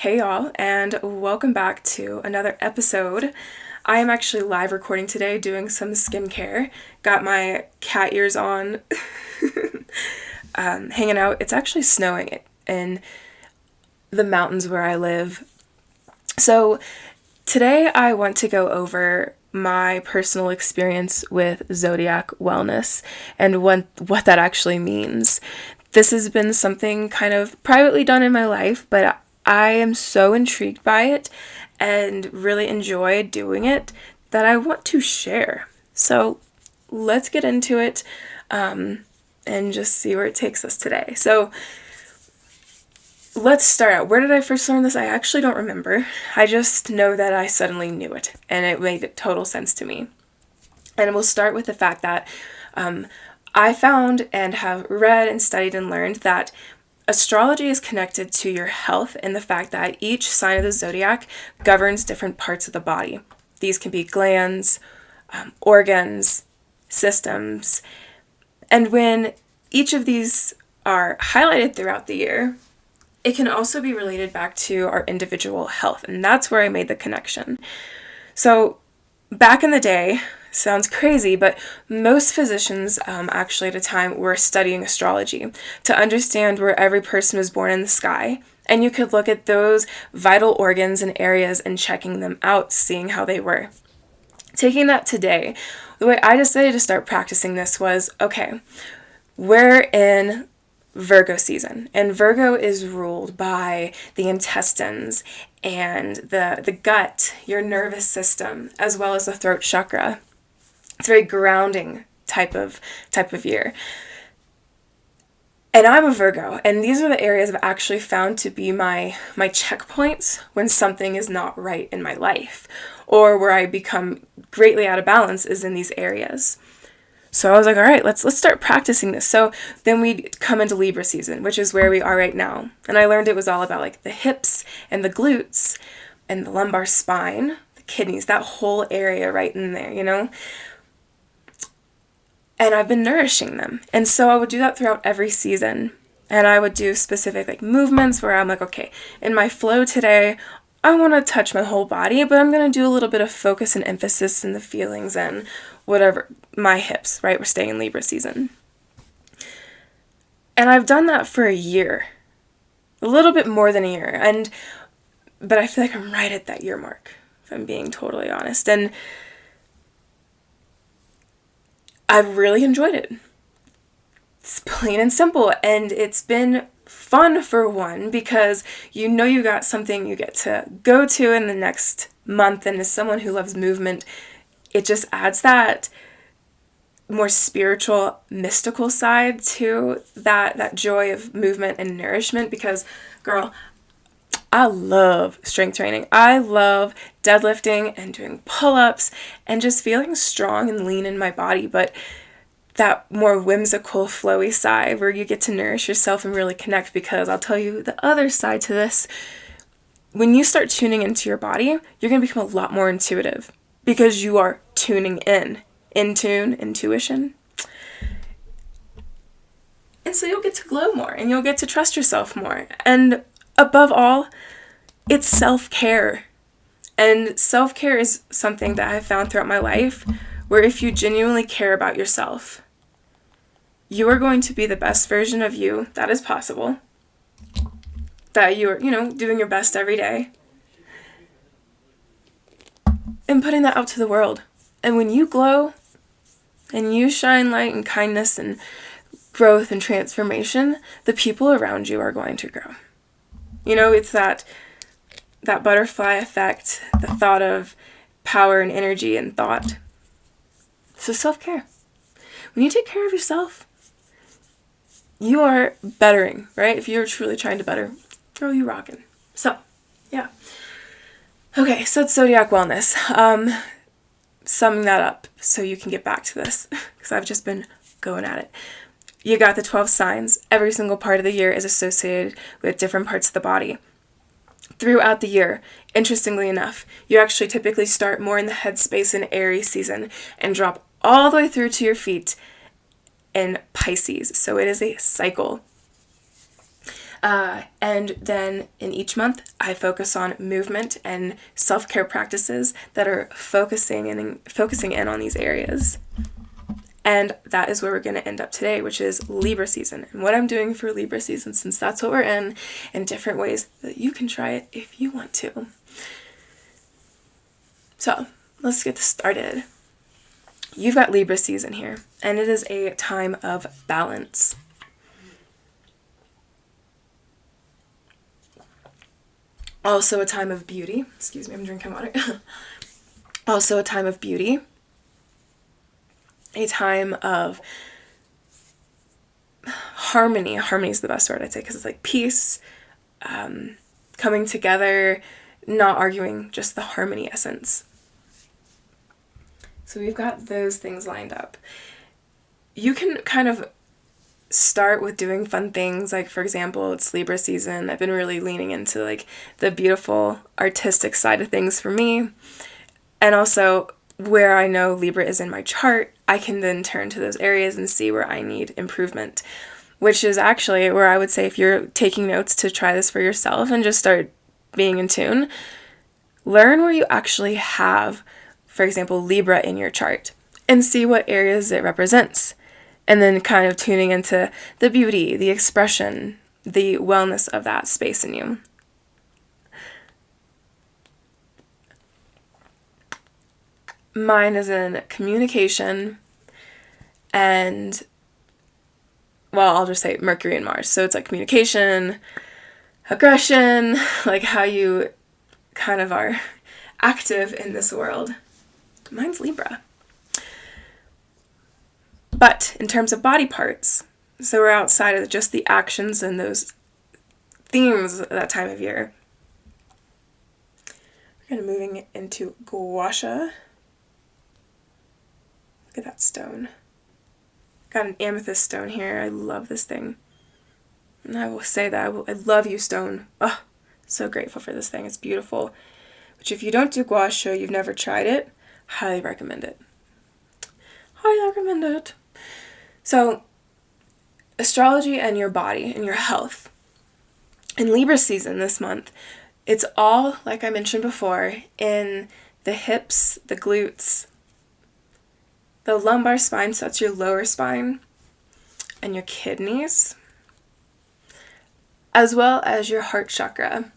Hey y'all, and welcome back to another episode. I am actually live recording today doing some skincare. Got my cat ears on, hanging out. It's actually snowing in the mountains where I live. So today I want to go over my personal experience with Zodiac wellness and what that actually means. This has been something kind of privately done in my life, but I am so intrigued by it and really enjoy doing it that I want to share. So let's get into it and just see where it takes us today. So let's start out. Where did I first learn this? I actually don't remember. I just know that I suddenly knew it and it made total sense to me. And we'll start with the fact that I found and have read and studied and learned that astrology is connected to your health and the fact that each sign of the zodiac governs different parts of the body. These can be glands, organs, systems, and when each of these are highlighted throughout the year, it can also be related back to our individual health, and that's where I made the connection. So back in the day, sounds crazy, but most physicians actually at a time were studying astrology to understand where every person was born in the sky. And you could look at those vital organs and areas and checking them out, seeing how they were. Taking that today, the way I decided to start practicing this was, okay, we're in Virgo season, and Virgo is ruled by the intestines and the gut, your nervous system, as well as the throat chakra. It's a very grounding type of year. And I'm a Virgo, and these are the areas I've actually found to be my checkpoints when something is not right in my life, or where I become greatly out of balance is in these areas. So I was like, all right, let's start practicing this. So then we come into Libra season, which is where we are right now. And I learned it was all about like the hips and the glutes and the lumbar spine, the kidneys, that whole area right in there, you know? And I've been nourishing them. And so I would do that throughout every season. And I would do specific like movements where I'm like, okay, in my flow today, I want to touch my whole body, but I'm going to do a little bit of focus and emphasis in the feelings and whatever, my hips, right? We're staying in Libra season. And I've done that for a year, a little bit more than a year. But I feel like I'm right at that year mark, if I'm being totally honest. And I've really enjoyed it. It's plain and simple, and it's been fun for one because you know you got something you get to go to in the next month, and as someone who loves movement, it just adds that more spiritual, mystical side to that joy of movement and nourishment because, girl, I love strength training. I love deadlifting and doing pull-ups and just feeling strong and lean in my body, but that more whimsical, flowy side where you get to nourish yourself and really connect because I'll tell you the other side to this. When you start tuning into your body, you're going to become a lot more intuitive because you are tuning in tune, intuition. And so you'll get to glow more and you'll get to trust yourself more. And above all, it's self-care. And self-care is something that I've found throughout my life where if you genuinely care about yourself, you are going to be the best version of you that is possible. That you're, doing your best every day. And putting that out to the world. And when you glow and you shine light and kindness and growth and transformation, the people around you are going to grow. It's that butterfly effect, the thought of power and energy and thought. So self-care. When you take care of yourself, you are bettering, right? If you're truly trying to better, girl, you rockin'. So, yeah. Okay, so it's Zodiac wellness. Summing that up so you can get back to this because I've just been going at it. You got the 12 signs. Every single part of the year is associated with different parts of the body. Throughout the year, interestingly enough, you actually typically start more in the headspace in Aries season and drop all the way through to your feet in Pisces. So it is a cycle. And then in each month, I focus on movement and self-care practices that are focusing in on these areas. And that is where we're going to end up today, which is Libra season. And what I'm doing for Libra season, since that's what we're in different ways that you can try it if you want to. So let's get this started. You've got Libra season here, and it is a time of balance. Also a time of beauty. Excuse me, I'm drinking water. Also a time of beauty. A time of harmony. Harmony is the best word, I'd say, because it's like peace, coming together, not arguing, just the harmony essence. So we've got those things lined up. You can kind of start with doing fun things, like, for example, it's Libra season. I've been really leaning into like the beautiful artistic side of things for me. And also where I know Libra is in my chart, I can then turn to those areas and see where I need improvement, which is actually where I would say, if you're taking notes, to try this for yourself and just start being in tune. Learn where you actually have, for example, Libra in your chart, and see what areas it represents. And then kind of tuning into the beauty, the expression, the wellness of that space in you. Mine is in communication and, well, I'll just say Mercury and Mars. So it's like communication, aggression, like how you kind of are active in this world. Mine's Libra. But in terms of body parts, so we're outside of just the actions and those themes at that time of year. We're kind of moving into gua sha. Look at that stone. Got an amethyst stone here. I love this thing. And I will say that I love you, stone. Oh, so grateful for this thing. It's beautiful. Which, if you don't do gua sha, you've never tried it, highly recommend it. Highly recommend it. So, astrology and your body and your health. In Libra season this month, it's all, like I mentioned before, in the hips, the glutes, the lumbar spine, so that's your lower spine, and your kidneys, as well as your heart chakra.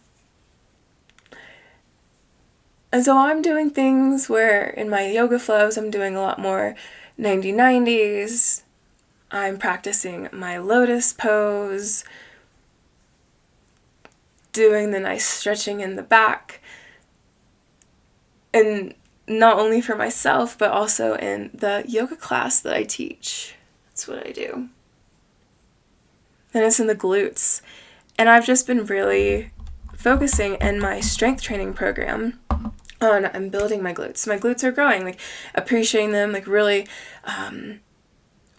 And so I'm doing things where in my yoga flows, I'm doing a lot more 90-90s. I'm practicing my lotus pose, doing the nice stretching in the back, and not only for myself, but also in the yoga class that I teach. That's what I do. And it's in the glutes. And I've just been really focusing in my strength training program on building my glutes. My glutes are growing, like appreciating them, like really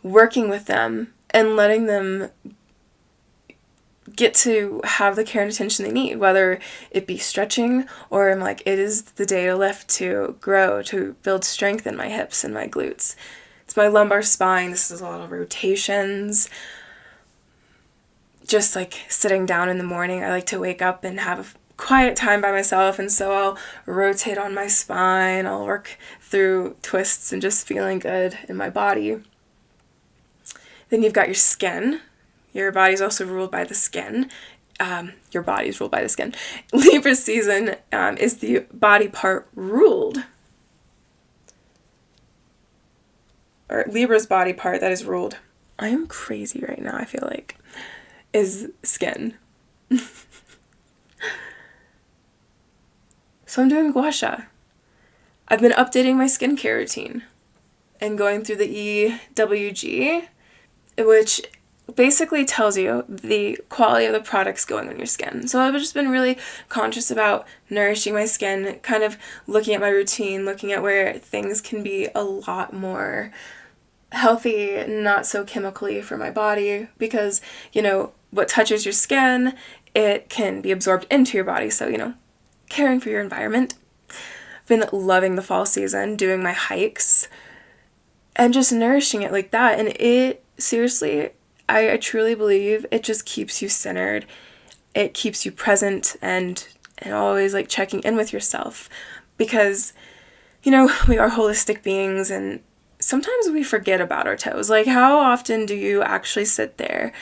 working with them and letting them get to have the care and attention they need, whether it be stretching or I'm like, it is the day to lift, to grow, to build strength in my hips and my glutes. It's my lumbar spine. This is a lot of rotations. Just like sitting down in the morning, I like to wake up and have a quiet time by myself, and so I'll rotate on my spine, I'll work through twists and just feeling good in my body. Then you've got your skin. Your body's also ruled by the skin. Your body's ruled by the skin. Libra season is the body part ruled. Or Libra's body part that is ruled. I am crazy right now, I feel like. Is skin. So I'm doing gua sha. I've been updating my skincare routine and going through the EWG, which basically tells you the quality of the products going on your skin. So I've just been really conscious about nourishing my skin, kind of looking at my routine, looking at where things can be a lot more healthy, not so chemically for my body, because, you know, what touches your skin, it can be absorbed into your body. So, you know, caring for your environment. I've been loving the fall season, doing my hikes, and just nourishing it like that. And it, seriously, I truly believe it just keeps you centered. it keeps you present and always like checking in with yourself, because, you know, we are holistic beings and sometimes we forget about our toes. Like, how often do you actually sit there,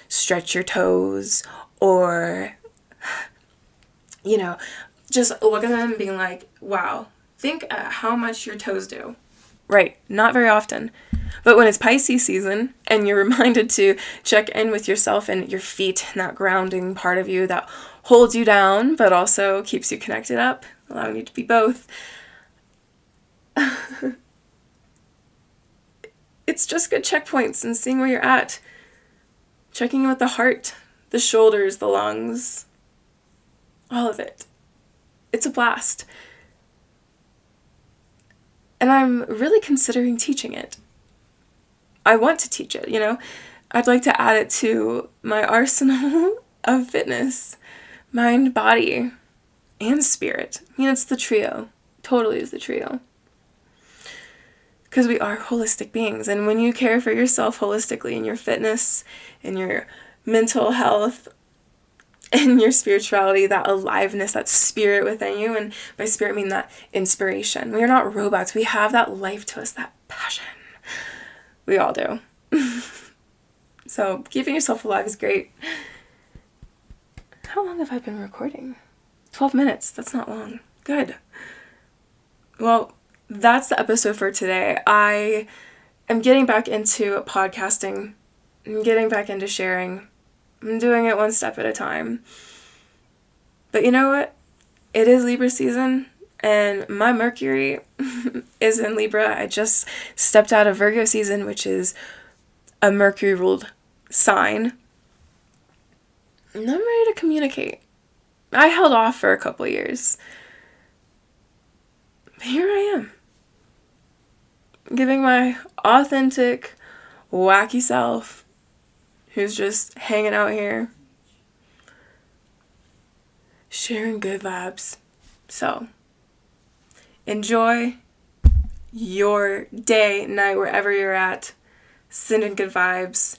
stretch your toes, or, you know, just look at them and being like, wow, think how much your toes do. Right, not very often. But when it's Pisces season and you're reminded to check in with yourself and your feet and that grounding part of you that holds you down but also keeps you connected up, allowing you to be both, it's just good checkpoints and seeing where you're at. Checking in with the heart, the shoulders, the lungs, all of it. It's a blast. And I'm really considering teaching it. I want to teach it, you know. I'd like to add it to my arsenal of fitness, mind, body, and spirit. I mean, it's the trio. Totally is the trio. Because we are holistic beings. And when you care for yourself holistically in your fitness, in your mental health, in your spirituality, that aliveness, that spirit within you, and by spirit I mean that inspiration. We are not robots. We have that life to us, that passion. We all do. So keeping yourself alive is great. How long have I been recording? 12 minutes. That's not long. Good. Well, that's the episode for today. I am getting back into podcasting. I'm getting back into sharing. I'm doing it one step at a time. But you know what? It is Libra season, and my Mercury is in Libra. I just stepped out of Virgo season, which is a Mercury-ruled sign. And I'm ready to communicate. I held off for a couple years. But here I am. Giving my authentic, wacky self, who's just hanging out here, sharing good vibes. So, enjoy your day, night, wherever you're at. Send in good vibes,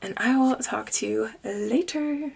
and I will talk to you later.